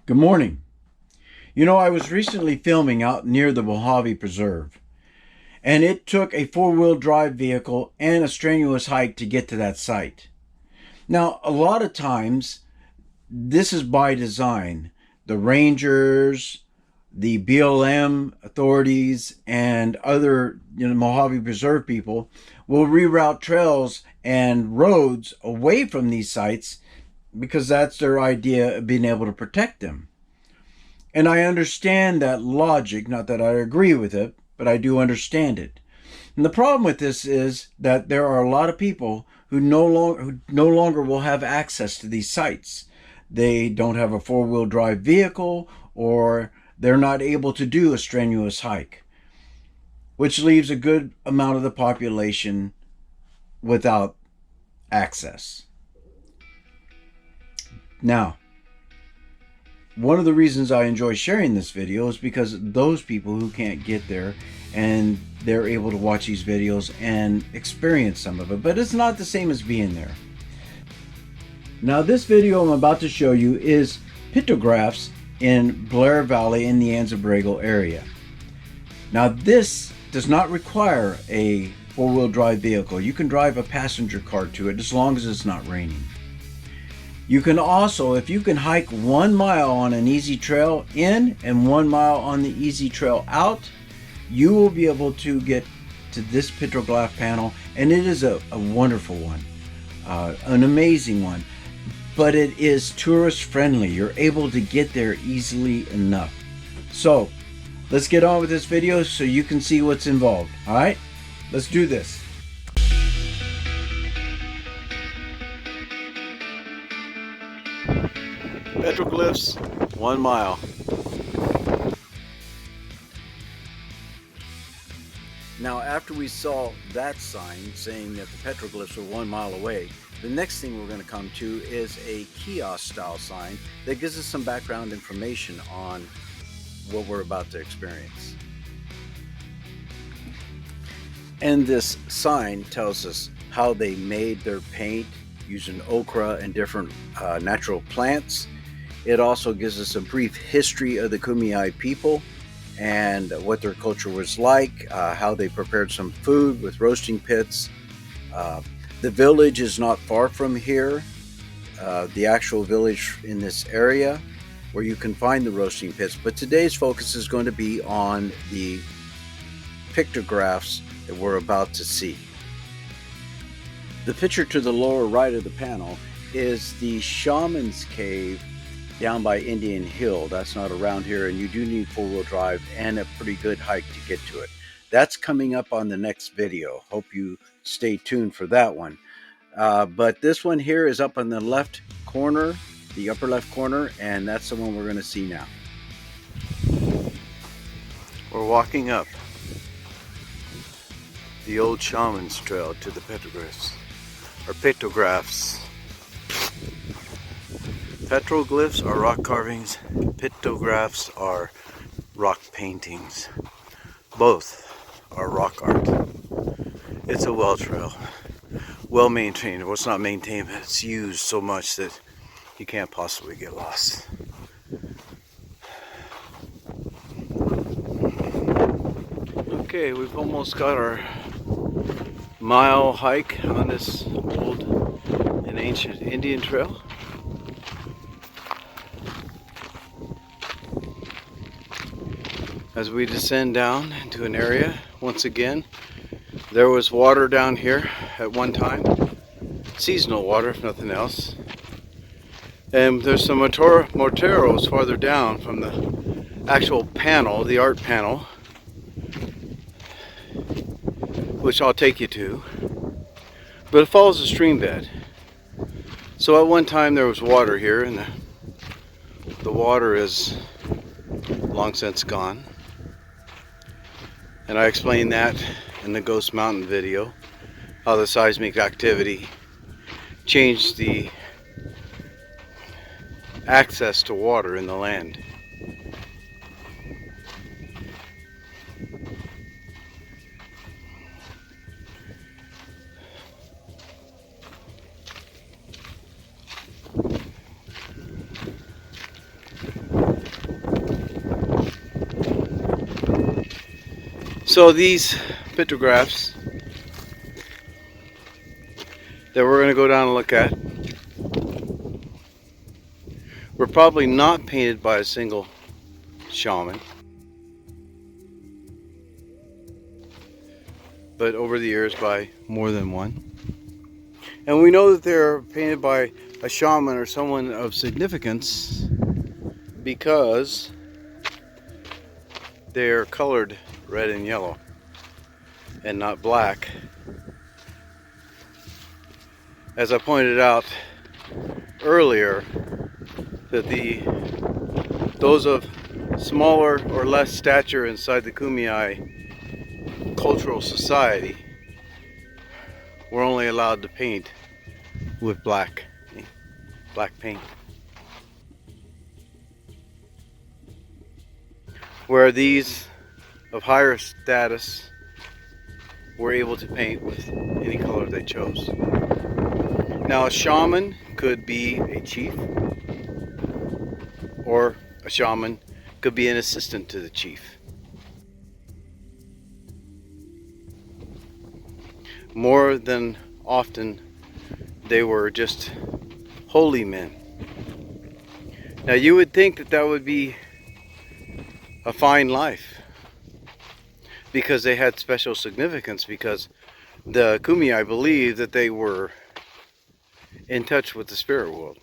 Good morning. I was recently filming out near the Mojave Preserve, and it took a four-wheel drive vehicle and a strenuous hike to get to that site. Now, a lot of times, this is by design. The rangers, the BLM authorities, and other Mojave Preserve people will reroute trails and roads away from these sites because that's their idea of being able to protect them. And I understand that logic, not that I agree with it, but I do understand it. And the problem with this is that there are a lot of people who no longer will have access to these sites. They don't have a four-wheel drive vehicle, or they're not able to do a strenuous hike, which leaves a good amount of the population without access. Now, one of the reasons I enjoy sharing this video is because those people who can't get there, and they're able to watch these videos and experience some of it, but it's not the same as being there. Now, this video I'm about to show you is pictographs in Blair Valley in the Anza-Borrego area. Now, this does not require a four-wheel drive vehicle. You can drive a passenger car to it as long as it's not raining. You can also, if you can hike 1 mile on an easy trail in and 1 mile on the easy trail out, you will be able to get to this pictograph panel, and it is a wonderful one, an amazing one, but it is tourist friendly. You're able to get there easily enough. So let's get on with this video so you can see what's involved. All right, let's do this. Petroglyphs, 1 mile. Now, after we saw that sign saying that the petroglyphs were 1 mile away, the next thing we're going to come to is a kiosk style sign that gives us some background information on what we're about to experience. And this sign tells us how they made their paint using ochre and different natural plants. It also gives us a brief history of the Kumeyaay people and what their culture was like, how they prepared some food with roasting pits. The village is not far from here, the actual village in this area where you can find the roasting pits, but today's focus is going to be on the pictographs that we're about to see. The picture to the lower right of the panel is the Shaman's Cave down by Indian Hill. That's not around here, and you do need four-wheel drive and a pretty good hike to get to it. That's coming up on the next video. Hope you stay tuned for that one. But this one here is up on the left corner, the upper left corner, and that's the one we're going to see now. We're walking up the old Shaman's Trail to the petroglyphs, or pictographs. Petroglyphs are rock carvings, pictographs are rock paintings. Both are rock art. It's a well trail, well maintained. Well, it's not maintained, but it's used so much that you can't possibly get lost. Okay, we've almost got our mile hike on this old and ancient Indian trail. As we descend down into an area, once again, there was water down here at one time, seasonal water if nothing else, and there's some morteros farther down from the actual panel, the art panel, which I'll take you to, but it follows a stream bed. So at one time there was water here, and the water is long since gone. And I explained that in the Ghost Mountain video, how the seismic activity changed the access to water in the land. So these pictographs that we're going to go down and look at were probably not painted by a single shaman, but over the years by more than one. And we know that they're painted by a shaman or someone of significance because they're colored red and yellow and not black. As I pointed out earlier, that those of smaller or less stature inside the Kumeyaay cultural society were only allowed to paint with black paint. Where these of higher status were able to paint with any color they chose. Now a shaman could be a chief, or a shaman could be an assistant to the chief. More than often, they were just holy men. Now you would think that that would be a fine life because they had special significance, because the Kumeyaay believed that they were in touch with the spirit world.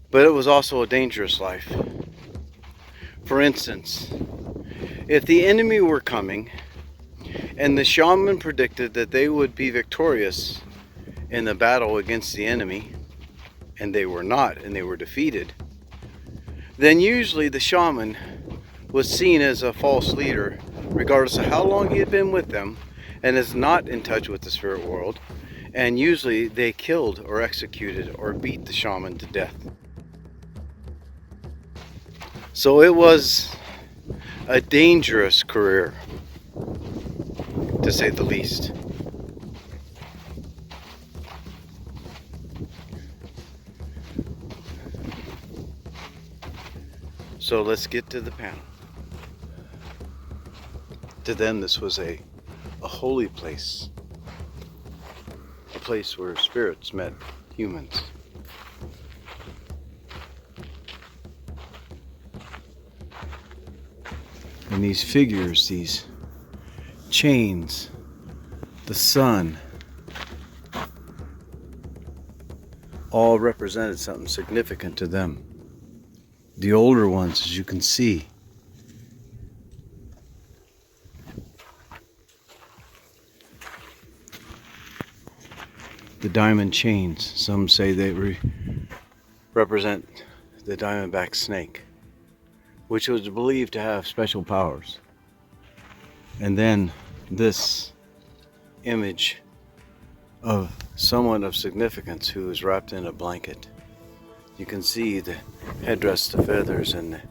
But it was also a dangerous life. For instance, if the enemy were coming and the shaman predicted that they would be victorious in the battle against the enemy, and they were not, and they were defeated, then usually the shaman was seen as a false leader, regardless of how long he had been with them, and is not in touch with the spirit world, and usually they killed or executed or beat the shaman to death. So it was a dangerous career, to say the least. So let's get to the panel. To them, this was a holy place, a place where spirits met humans. And these figures, these chains, the sun, all represented something significant to them. The older ones, as you can see, the diamond chains, some say they represent the diamondback snake, which was believed to have special powers. And then this image of someone of significance who is wrapped in a blanket. You can see the headdress, the feathers, and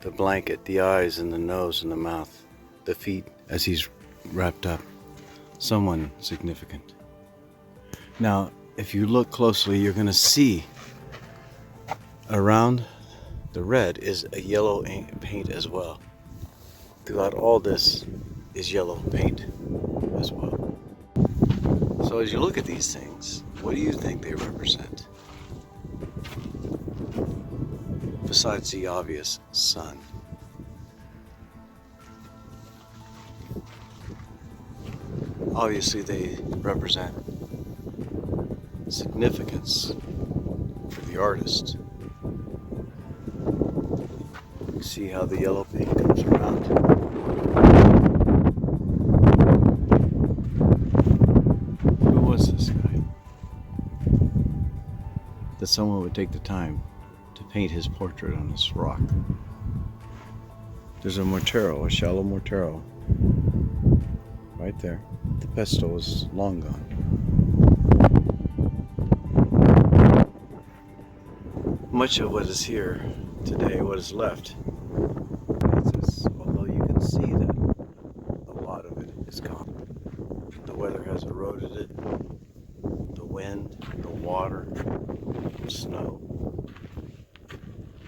the blanket, the eyes and the nose and the mouth, the feet as he's wrapped up. Someone significant. Now, if you look closely, you're going to see around the red is a yellow paint as well. Throughout all this is yellow paint as well. So as you look at these things, what do you think they represent? Besides the obvious sun. Obviously they represent significance for the artist. You see how the yellow paint comes around. Who was this guy? That someone would take the time to paint his portrait on this rock. There's a mortero, a shallow mortero, right there. The pestle is long gone. Much of what is here today, what is left, although you can see that a lot of it is gone. The weather has eroded it, the wind, the water, the snow.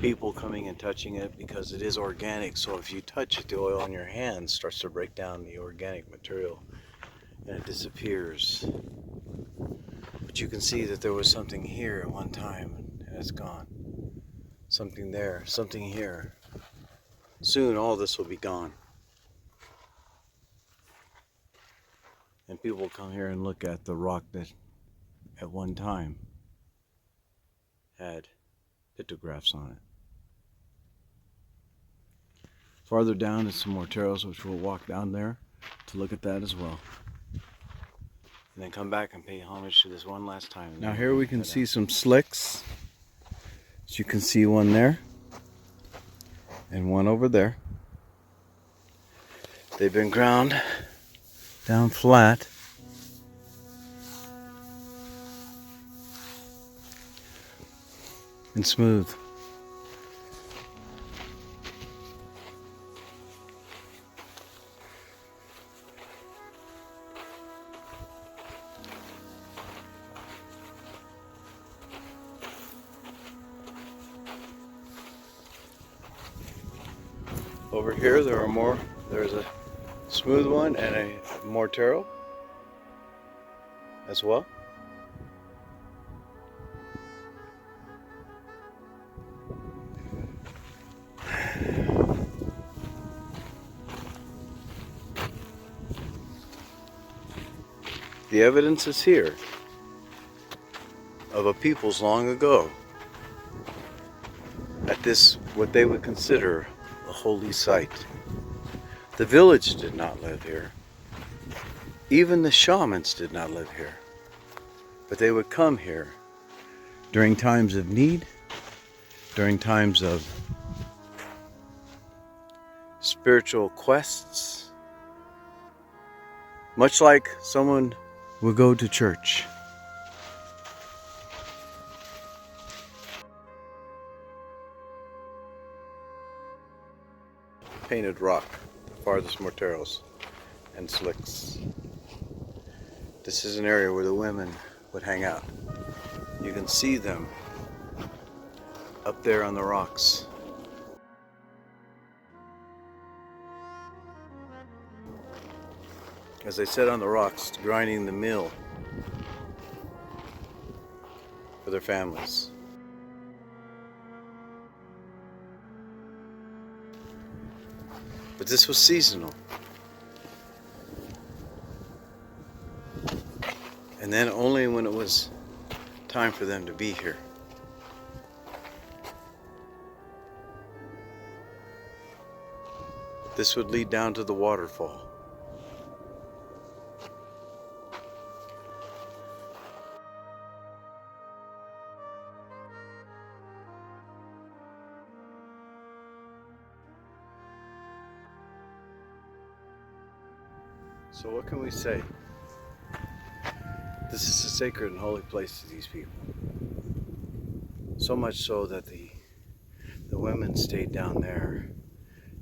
people coming and touching it because it is organic. So if you touch it, the oil on your hands starts to break down the organic material and it disappears. But you can see that there was something here at one time and it's gone. Something there, something here. Soon all this will be gone. And people will come here and look at the rock that at one time had pictographs on it. Farther down is some more trails, which we'll walk down there to look at that as well. And then come back and pay homage to this one last time. Now here we can see some slicks. As you can see, one there and one over there. They've been ground down flat. And smooth. Over here there are more. There's a smooth one and a mortero as well. The evidence is here of a peoples long ago at this, what they would consider a holy site. The village did not live here. Even the shamans did not live here. But they would come here during times of need, during times of spiritual quests, much like someone would go to church. Painted rock, the farthest morteros and slicks. This is an area where the women would hang out. You can see them up there on the rocks. As they sat on the rocks, grinding the mill for their families. But this was seasonal. And then only when it was time for them to be here. This would lead down to the waterfall. So what can we say? This is a sacred and holy place to these people. So much so that the women stayed down there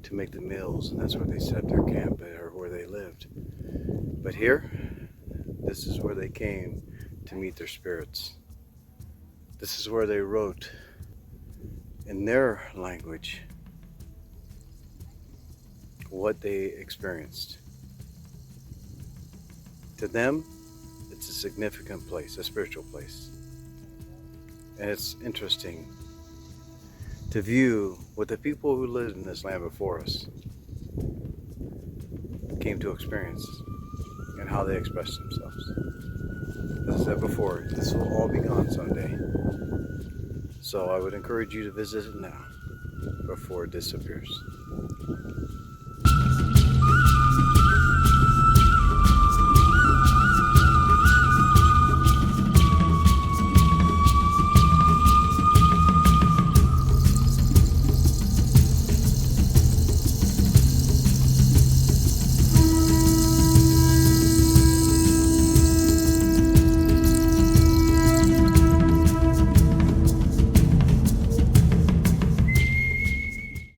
to make the mills, and that's where they set their camp, or where they lived. But here, this is where they came to meet their spirits. This is where they wrote in their language what they experienced. To them, it's a significant place, a spiritual place. And it's interesting to view what the people who lived in this land before us came to experience and how they expressed themselves. As I said before, this will all be gone someday. So I would encourage you to visit it now before it disappears.